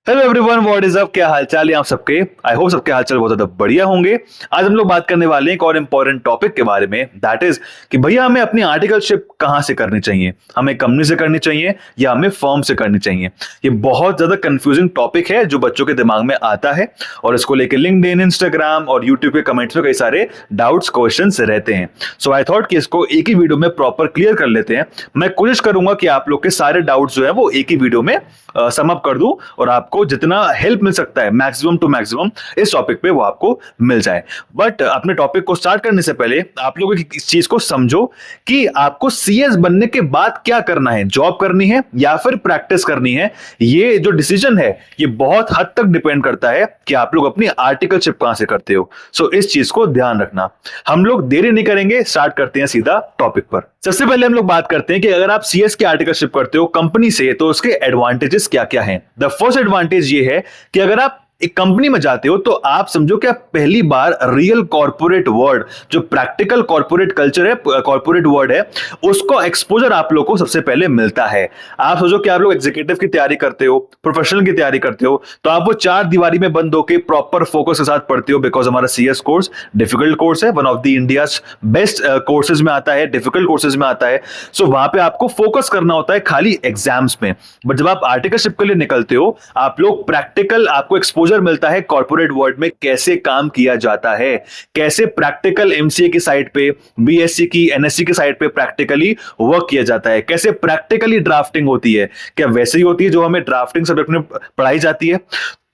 Hello everyone, what is up. क्या हालचाल है आप सबके। आई होप सबके हालचाल बहुत ज्यादा बढ़िया होंगे। आज हम लोग बात करने वाले हैं एक और इम्पोर्टेंट टॉपिक के बारे में, दैट इज कि भैया हमें अपनी आर्टिकलशिप कहाँ से करनी चाहिए। हमें कंपनी से करनी चाहिए या हमें फर्म से करनी चाहिए। ये बहुत ज्यादा कंफ्यूजिंग टॉपिक है जो बच्चों के दिमाग में आता है और इसको लेकर लिंक्डइन, इंस्टाग्राम और यूट्यूब के कमेंट्स में कई सारे डाउट्स, क्वेश्चंस रहते हैं। सो आई थॉट कि इसको एक ही वीडियो में प्रॉपर क्लियर कर लेते हैं। मैं कोशिश करूंगा कि आप लोग के सारे डाउट्स जो है वो एक ही वीडियो में सम अप कर दूं और आपको जितना हेल्प मिल सकता है मैक्सिमम टू मैक्सिमम इस टॉपिक पे वो आपको मिल जाए। बट अपने टॉपिक को स्टार्ट करने से पहले आप लोगों की इस चीज को समझो कि आपको सीएस बनने के बाद क्या करना है, जॉब करनी है या फिर प्रैक्टिस करनी है। ये जो डिसीजन है ये बहुत हद तक डिपेंड करता है कि आप लोग अपनी आर्टिकलशिप कहां से करते हो। सो इस चीज को ध्यान रखना। हम लोग देरी नहीं करेंगे, स्टार्ट करते हैं सीधा टॉपिक पर। सबसे पहले हम लोग बात करते हैं कि अगर आप सीएस की आर्टिकलशिप करते हो कंपनी से तो उसके एडवांटेजेस क्या क्या हैं। द फर्स्ट एडवांटेज ये है कि अगर आप एक कंपनी में जाते हो तो आप समझो कि आप पहली बार रियल कॉर्पोरेट वर्ल्ड, जो प्रैक्टिकल कॉर्पोरेट कल्चर है, कॉर्पोरेट वर्ल्ड है, उसको एक्सपोजर आप लोग को सबसे पहले मिलता है। आप सोचो कि आप लोग एग्जीक्यूटिव की तैयारी करते हो, प्रोफेशनल की तैयारी करते हो, तो आप वो चार दीवारी में बंद होकर प्रॉपर फोकस के साथ पढ़ते हो। बिकॉज हमारा सीएस कोर्स डिफिकल्ट कोर्स है, one of the India best courses में आता है, डिफिकल्ट कोर्सेज में आता है। सो वहां पे आपको फोकस करना होता है खाली एग्जाम्स में। बट जब आप आर्टिकलशिप के लिए निकलते हो आप लोग प्रैक्टिकल, आपको एक्सपोजर मिलता है कॉर्पोरेट वर्ल्ड में कैसे काम किया जाता है, कैसे प्रैक्टिकल एमसीए की साइड पे, बीएससी की, एनएससी की साइड पे प्रैक्टिकली वर्क किया जाता है, कैसे प्रैक्टिकली ड्राफ्टिंग होती है, क्या वैसे ही होती है जो हमें ड्राफ्टिंग सब्जेक्ट में पढ़ाई जाती है।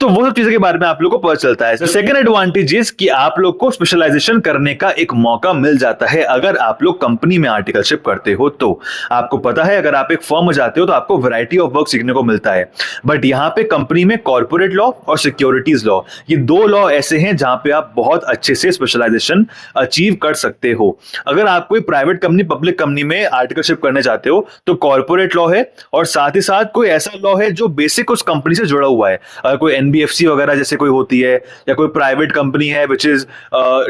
तो वो सब चीजों के बारे में आप लोग को पता चलता है। सेकंड एडवांटेज इज कि आप लोग को स्पेशलाइजेशन करने का एक मौका मिल जाता है अगर आप लोग कंपनी में आर्टिकलशिप करते हो तो। आपको पता है अगर आप एक फर्म में जाते हो तो आपको वैरायटी ऑफ वर्क सीखने को मिलता है। बट यहाँ पे कंपनी में कॉर्पोरेट लॉ और सिक्योरिटीज लॉ, ये दो लॉ ऐसे हैं जहां पे आप बहुत अच्छे से स्पेशलाइजेशन अचीव कर सकते हो। अगर आप कोई प्राइवेट कंपनी, पब्लिक कंपनी में आर्टिकलशिप करने जाते हो तो कॉर्पोरेट लॉ है और साथ ही साथ कोई ऐसा लॉ है जो बेसिक उस कंपनी से जुड़ा हुआ है। अगर कोई एनबीएफसी वगैरह जैसे कोई होती है या कोई प्राइवेट कंपनी है which is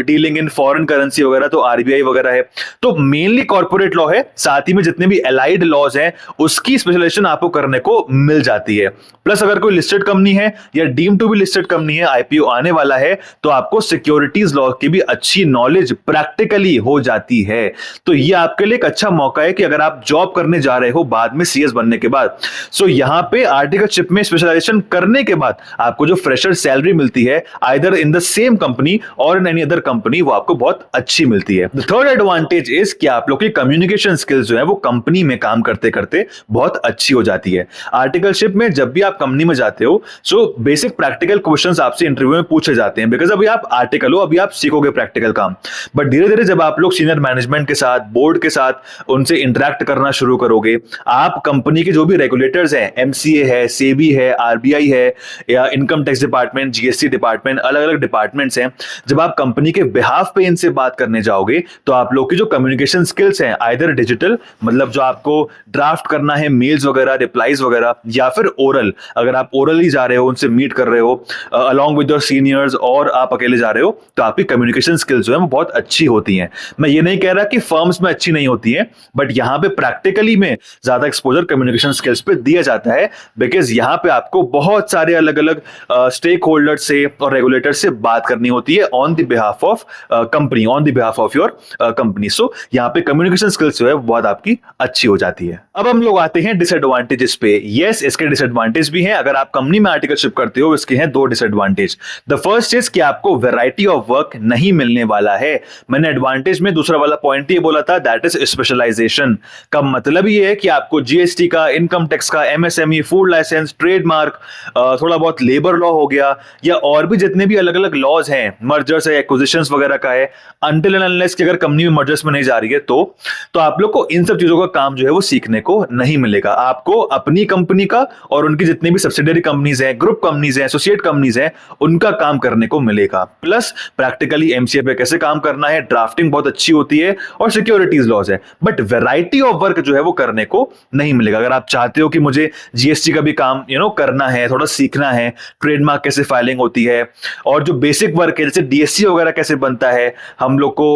dealing in foreign currency वगैरह, तो आरबीआई वगैरह है। तो मेनली कॉर्पोरेट लॉ है, साथ ही में जितने भी एलाइड लॉज हैं उसकी स्पेशलाइजेशन आपको करने को मिल जाती है। प्लस अगर कोई लिस्टेड कंपनी है या deem to be listed company है, आईपीओ आने वाला है, तो आपको सिक्योरिटीज लॉ की भी अच्छी नॉलेज प्रैक्टिकली हो जाती है। तो ये आपके लिए एक अच्छा मौका है कि अगर आप जॉब करने जा रहे हो बाद में सीएस बनने के बाद, सो यहां पे आर्टिकलशिप में स्पेशलाइजेशन करने के बाद आपको जो फ्रेशर सैलरी मिलती है either in the same company और इन एनी अदर कंपनी, वो आपको बहुत अच्छी मिलती है। द थर्ड एडवांटेज इज कि आप लोग की कम्युनिकेशन स्किल्स जो है वो कंपनी में काम करते करते बहुत अच्छी हो जाती है। आर्टिकलशिप में जब भी आप कंपनी में जाते हो सो बेसिक प्रैक्टिकल क्वेश्चंस आपसे इंटरव्यू में पूछे जाते हैं। बिकॉज अभी आप आर्टिकल हो, अभी आप सीखोगे प्रैक्टिकल काम। बट धीरे धीरे जब आप लोग सीनियर मैनेजमेंट के साथ, बोर्ड के साथ उनसे इंटरेक्ट करना शुरू करोगे, आप कंपनी के जो भी रेगुलेटर्स हैं, एमसीए है, सेबी है, आरबीआई है या income tax department, GST department, अलग अलग डिपार्टमेंट्स हैं, जब आप कंपनी के बिहाफ पे इनसे बात करने जाओगे तो आप लोग की जो कम्युनिकेशन स्किल्स हैं आइदर डिजिटल, मतलब जो आपको ड्राफ्ट करना है मेल्स वगैरह, रिप्लाईज वगैरह, या फिर ओरल, अगर आप ओरली जा रहे हो, उनसे मीट कर रहे हो अलॉन्ग विद योर सीनियर्स और आप अकेले जा रहे हो, तो आपकी कम्युनिकेशन स्किल्स जो है वो बहुत अच्छी होती हैं। मैं ये नहीं कह रहा कि फर्म्स में अच्छी नहीं होती हैं, बट यहां पे प्रैक्टिकली में ज्यादा एक्सपोजर कम्युनिकेशन स्किल्स पे दिया जाता है। बिकॉज यहां पे आपको बहुत सारे अलग अलग स्टेक होल्डर से और रेगुलेटर से बात करनी होती है on the behalf of company, on the behalf of your company. So यहाँ पे कम्युनिकेशन स्किल्स जो है बहुत आपकी अच्छी हो जाती है। अब हम लोग आते हैं डिसएडवांटेजेस पे। यस, इसके डिसएडवांटेज भी हैं। अगर आप कंपनी में आर्टिकलशिप करते हो इसके हैं दो डिसएडवांटेज। द फर्स्ट इज कि आपको वैरायटी ऑफ वर्क नहीं मिलने वाला है। मैंने एडवांटेज में दूसरा वाला पॉइंट ये बोला था, दैट इज स्पेशलाइजेशन का मतलब ये है कि आपको जीएसटी का, इनकम टैक्स का, एमएसएमई, फूड लाइसेंस, ट्रेडमार्क, थोड़ा बहुत लेबर लॉ हो गया या और भी जितने भी अलग अलग लॉज हैं, मर्जर्स है, एक्विजिशंस वगैरह का है, अनटिल एंड अनलेस कि अगर कंपनी में मर्जर्स में नहीं जा रही है तो आप लोग को इन सब चीजों का काम जो है वो सीखने को नहीं मिलेगा। आपको अपनी कंपनी का और उनकी जितनी भी सब्सिडियरी कंपनीज हैं, ग्रुप कंपनीज हैं, एसोसिएट कंपनीज हैं, उनका काम करने को मिलेगा। प्लस प्रैक्टिकली एमसीए पे कैसे काम करना है, ड्राफ्टिंग बहुत अच्छी होती है और सिक्योरिटीज लॉज है। बट वैरायटी ऑफ वर्क जो है वो करने को नहीं मिलेगा। अगर आप चाहते हो कि मुझे जीएसटी का भी काम करना है, थोड़ा सीखना है, ट्रेडमार्क कैसे फाइलिंग होती है, और जो बेसिक वर्क है जैसे डीएससी वगैरह कैसे बनता है, हम लोग को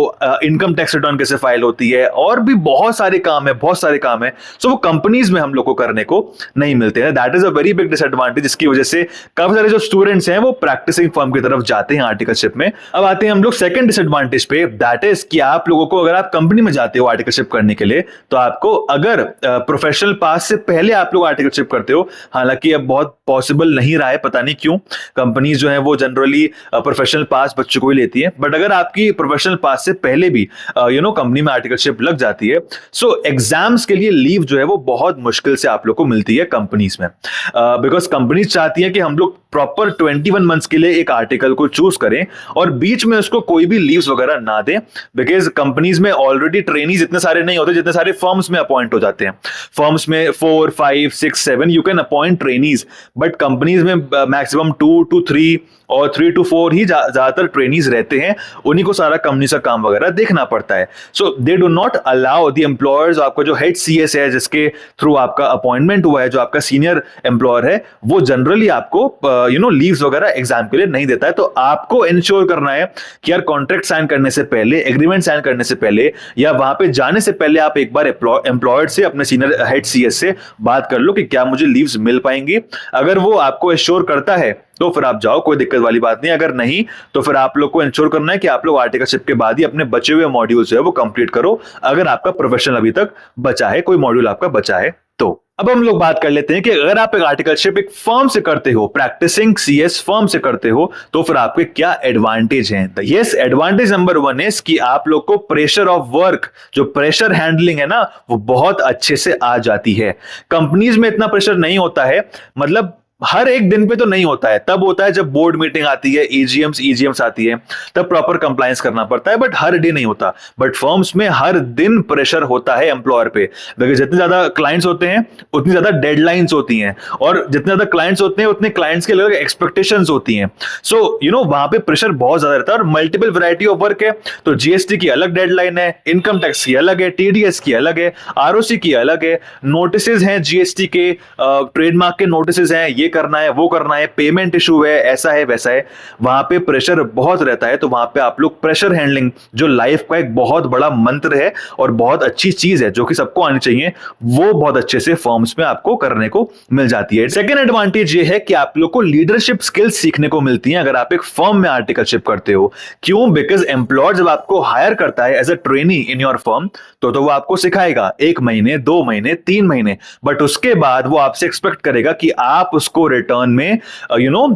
इनकम टैक्स रिटर्न कैसे फाइल होती है, और भी बहुत सारे काम है, बहुत सारे काम है। सो वो कंपनीज में हम लोग को करने को नहीं मिलते हैं। That is a very big disadvantage, जिसकी वजह से काफी सारे जो स्टूडेंट्स हैं वो प्रैक्टिसिंग फर्म की तरफ जाते हैं आर्टिकलशिप में। अब आते हैं हम लोग सेकंड डिसएडवांटेज पे, दैट इज कि आप लोगों को, अगर आप कंपनी में जाते हो आर्टिकलशिप करने के लिए, तो आपको अगर प्रोफेशनल पास से पहले आप लोग आर्टिकलशिप करते हो, हालांकि अब बहुत पॉसिबल नहीं रहा है, पता नहीं क्यों, कंपनीज जो है वो जनरली प्रोफेशनल पास बच्चों को ही लेती है, बट अगर आपकी प्रोफेशनल पास से पहले भी कंपनी में आर्टिकलशिप लग जाती है, सो एग्जाम्स के लिए लीव जो है वो बहुत मुश्किल से आप लोग को मिलती है कंपनीज में, बिकॉज कंपनीज चाहती है कि हम लोग प्रॉपर 21 मंथ्स के लिए एक आर्टिकल को चूज करें और बीच में उसको कोई भी लीव्स वगैरह ना दें, बिकॉज कंपनीज में ऑलरेडी ट्रेनीज इतने सारे नहीं होते जितने सारे फर्म्स में अपॉइंट हो जाते हैं। फर्म्स में 4, 5, 6, 7 you can appoint trainees, but companies में मैक्सिमम 2 to 3 और 3 to 4 ही ज्यादातर ट्रेनीज रहते हैं, उन्हीं को सारा कंपनी का काम वगैरह देखना पड़ता है। So they do not allow the employers, आपका जो हेड सीएस है जिसके थ्रू आपका अपॉइंटमेंट हुआ है, जो आपका सीनियर एम्प्लॉयर है, वो जनरली आपको लीव्स वगैरह एग्जाम के लिए नहीं देता है। तो आपको इंश्योर करना है कि यार कॉन्ट्रैक्ट साइन करने से पहले, एग्रीमेंट साइन करने से पहले, या वहां पे जाने से पहले आप एक बार एम्प्लॉयर से, अपने सीनियर हेड सीएस से बात कर लो कि क्या मुझे लीव्स मिल पाएंगी। अगर वो आपको एश्योर करता है तो फिर आप जाओ, कोई दिक्कत वाली बात नहीं। अगर नहीं तो फिर आप लोग को इंश्योर करना है कि आप लोग आर्टिकलशिप के बाद ही अपने बचे हुए मॉड्यूल जो है वो कंप्लीट करो, अगर आपका प्रोफेशनल अभी तक बचा है, कोई मॉड्यूल आपका बचा है तो। अब हम लोग बात कर लेते हैं कि अगर आप एक आर्टिकलशिप एक फर्म से करते हो, प्रैक्टिसिंग सीएस फर्म से करते हो, तो फिर आपके क्या एडवांटेज हैं। यस, एडवांटेज नंबर 1 इज कि आप लोग को प्रेशर ऑफ वर्क, जो प्रेशर हैंडलिंग है ना, वो बहुत अच्छे से आ जाती है। कंपनीज में इतना प्रेशर नहीं होता है, मतलब हर एक दिन पे तो नहीं होता है, तब होता है जब बोर्ड मीटिंग आती है, ईजीएम्स आती है, तब प्रॉपर कंप्लायंस करना पड़ता है, बट हर डे नहीं होता। बट फर्म्स में हर दिन प्रेशर होता है एम्प्लॉयर पे, क्योंकि जितने ज्यादा क्लाइंट्स होते हैं उतनी ज्यादा डेडलाइंस होती हैं, और जितने ज्यादा क्लाइंट्स होते हैं उतने क्लाइंट्स के अलग एक्सपेक्टेशंस होती हैं। सो वहां पे प्रेशर बहुत ज्यादा रहता है, और मल्टीपल वैरायटी ऑफ वर्क है। तो जीएसटी की अलग डेडलाइन है, इनकम टैक्स की अलग है, टीडीएस की अलग है, आरओसी की अलग है, नोटिस हैं जीएसटी के, ट्रेडमार्क के नोटिस हैं, ये करना है, वो करना है, पेमेंट इशू है, ऐसा है वैसा है, वहां पे प्रेशर बहुत रहता है। तो वहां पे आप लोग प्रेशर हैंडलिंग, जो लाइफ का एक बहुत बड़ा मंत्र है और बहुत अच्छी चीज है जो कि सबको आनी चाहिए, वो बहुत अच्छे से फर्म्स में आपको करने को मिल जाती है। सेकेंड एडवांटेज ये है कि आप लोग को लीडरशिप स्किल्स सीखने को मिलती हैं अगर आप एक फर्म में आर्टिकलशिप करते हो। क्यों? बिकॉज एम्प्लॉयर जब आपको हायर करता है as a trainee in your firm, तो वो आपको सिखाएगा 1 महीने, 2 महीने, 3 महीने, बट उसके बाद वो आपसे एक्सपेक्ट करेगा कि आप उसको रिटर्न में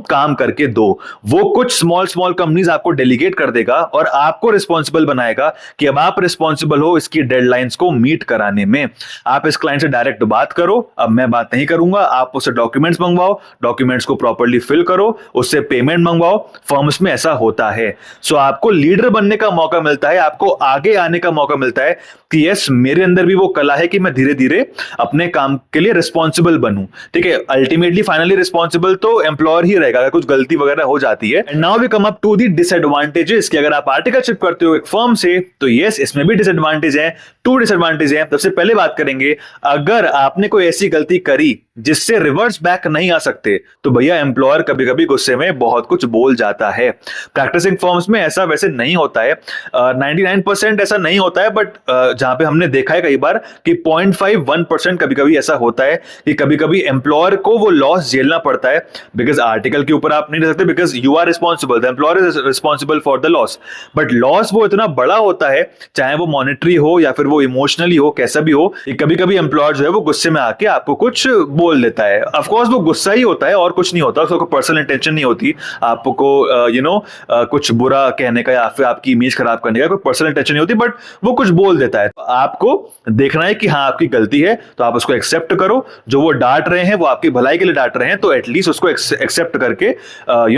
काम करके दो। वो कुछ स्मॉल कंपनीज आपको डेलीगेट कर देगा और आपको रिस्पॉन्सिबल बनाएगा कि अब आप रिस्पॉन्सिबल हो इसकी डेडलाइंस को मीट कराने में। आप इस क्लाइंट से डायरेक्ट बात करो, अब मैं बात नहीं करूंगा, आप उससे डॉक्यूमेंट्स मंगवाओ, डॉक्यूमेंट्स को प्रॉपर्ली फिल करो, उससे पेमेंट मंगवाओ। फर्म्स में ऐसा होता है। सो आपको लीडर बनने का मौका मिलता है, आपको आगे आने का मौका मिलता है कि यस, मेरे अंदर भी वो कला है कि मैं धीरे धीरे अपने काम के लिए रिस्पॉन्सिबल बनूं। ठीक है, अल्टीमेटली फाइनली रिस्पॉन्सिबल तो एम्प्लॉयर ही रहेगा अगर कुछ गलती वगैरह हो जाती है। And now we come up to the disadvantages कि अगर आप आर्टिकलशिप करते हो एक फर्म से, तो यस, इसमें भी डिसएडवांटेज है, 2 डिसएडवांटेज है। सबसे पहले बात करेंगे, अगर आपने कोई ऐसी गलती करी जिससे रिवर्स बैक नहीं आ सकते, तो भैया एम्प्लॉयर कभी कभी गुस्से में बहुत कुछ बोल जाता है। प्रैक्टिसिंग फर्म्स में ऐसा वैसे नहीं होता है, 99% ऐसा नहीं होता है, बट जहां पे हमने देखा है कई बार कि 0.51% कभी कभी ऐसा होता है कि कभी कभी एम्प्लॉयर को वो लॉस झेलना पड़ता है, बिकॉज आर्टिकल के ऊपर आप नहीं रह सकते, because you are responsible, the employer is responsible for the loss. But loss वो इतना बड़ा होता है, चाहे वो मॉनेटरी हो या फिर वो इमोशनली हो, कैसा भी हो, कभी कभी एम्प्लॉयर जो है वो गुस्से में आके आपको कुछ बोल देता है। ऑफ कोर्स वो गुस्सा ही होता है और कुछ नहीं होता, उसको पर्सनल इंटेंशन नहीं होती आपको कुछ बुरा कहने का या फिर आपकी इमेज खराब करने का, कोई पर्सनल इंटेंशन नहीं होती, बट वो कुछ बोल देता है। आपको देखना है कि हाँ आपकी गलती है, तो आप उसको एक्सेप्ट करो। जो वो डांट रहे हैं वो आपकी भलाई के लिए डांट रहे हैं, तो एटलीस्ट उसको एक्सेप्ट करके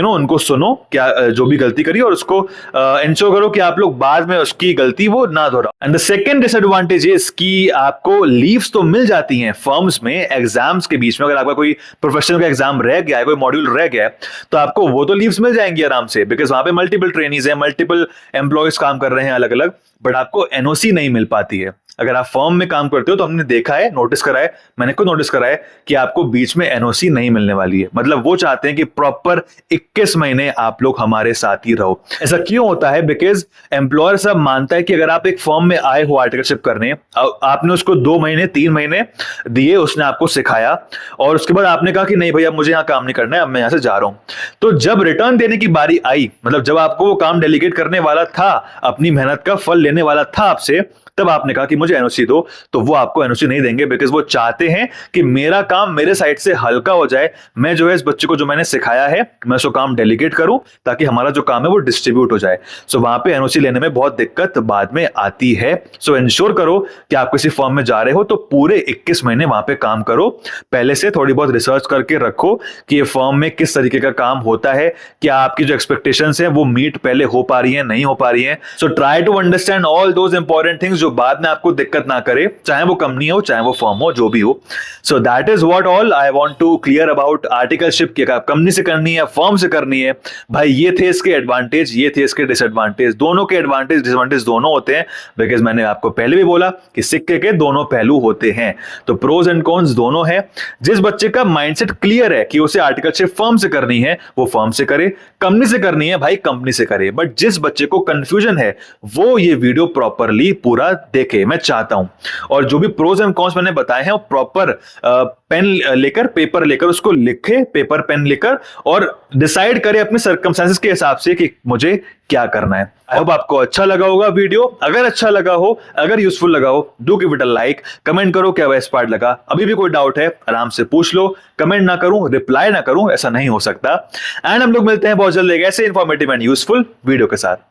उनको सुनो, क्या जो भी गलती करी, और उसको इंश्योर करो कि आप लोग बाद में उसकी गलती वो ना दोहराओ। And the second disadvantage is कि आपको लीव्स तो मिल जाती हैं फर्म्स में एग्जाम्स के बीच में। अगर आपका कोई प्रोफेशनल का एग्जाम रह गया है, कोई मॉड्यूल रह गया है, तो आपको वो तो लीव्स मिल जाएंगी आराम से, बिकॉज वहां पे मल्टीपल ट्रेनीज हैं, मल्टीपल एम्प्लॉयज काम कर रहे हैं अलग अलग, बट आपको एनओसी नहीं मिल पाती है। अगर आप फर्म में काम करते हो तो हमने देखा है, नोटिस करा है, मैंने खुद नोटिस करा है कि आपको बीच में एनओसी नहीं मिलने वाली है। मतलब वो चाहते हैं कि प्रॉपर 21 महीने आप लोग हमारे साथ ही रहो। ऐसा क्यों होता है? बिकॉज एम्प्लॉयर सब मानता है कि अगर आप एक फर्म में आए हो आर्टिकलशिप करने, आपने उसको 2 महीने 3 महीने दिए, उसने आपको सिखाया और उसके बाद आपने कहा कि नहीं भैया मुझे यहाँ काम नहीं करना है, अब मैं यहाँ से जा रहा हूं। तो जब रिटर्न देने की बारी आई, मतलब जब आपको वो काम डेलीगेट करने वाला था, अपनी मेहनत का फल लेने वाला था आपसे, तब आपने कहा कि मुझे एनओसी दो, तो वो आपको एनओसी नहीं देंगे। बिकॉज वो चाहते हैं कि मेरा काम मेरे साइड से हल्का हो जाए, मैं जो है इस बच्चे को जो मैंने सिखाया है मैं उसको काम डेलीगेट करूं ताकि हमारा जो काम है वो डिस्ट्रीब्यूट हो जाए। सो वहां पे एनओसी लेने में बहुत दिक्कत बाद में आती है। सो इंश्योर करो कि आप किसी फर्म में जा रहे हो तो पूरे 21 महीने वहां पे काम करो। पहले से थोड़ी बहुत रिसर्च करके रखो कि ये फर्म में किस तरीके का काम होता है, क्या आपकी जो एक्सपेक्टेशंस है वो मीट पहले हो पा रही है, नहीं हो पा रही है। So try to understand all those important things जो बाद में आपको दिक्कत ना करे, चाहे वो कंपनी हो चाहे वो फर्म हो, जो भी हो। So that is what all I want to clear about articleship. की कंपनी से करनी है, फर्म से करनी है, भाई ये थे इसके एडवांटेज, ये थे इसके डिसएडवांटेज। दोनों के एडवांटेज डिसएडवांटेज दोनों होते हैं, बिकॉज मैंने आपको पहले भी बोला कि सिक्के के दोनों पहलू होते हैं। तो प्रोज एंड कॉन्स दोनों है। जिस बच्चे का माइंडसेट क्लियर है कि उसे आर्टिकलशिप फर्म से करनी है वो फर्म से करे, कंपनी से करनी है भाई कंपनी से करे। बट जिस बच्चे को कंफ्यूजन है वो ये वीडियो प्रॉपरली पूरा देखे, मैं चाहता हूं। और जो भी प्रोज एंड कॉन्स मैंने बताए हैं वो प्रॉपर पेन लेकर, पेपर लेकर उसको लिखे, पेपर पेन लेकर, और डिसाइड करे अपने सर्कमस्टेंसेस के हिसाब से कि मुझे क्या करना है। आई होप आपको अच्छा लगा होगा वीडियो। अगर अच्छा लगा हो, अगर यूजफुल लगा हो, do give it a like, comment करो क्या बेस्ट पार्ट लगा। अभी भी कोई डाउट है आराम से पूछ लो, कमेंट ना करूं, रिप्लाई ना करूं, ऐसा नहीं हो सकता। एंड हम लोग मिलते हैं बहुत जल्द एक ऐसे इंफॉर्मेटिव एंड यूजफुल वीडियो के साथ।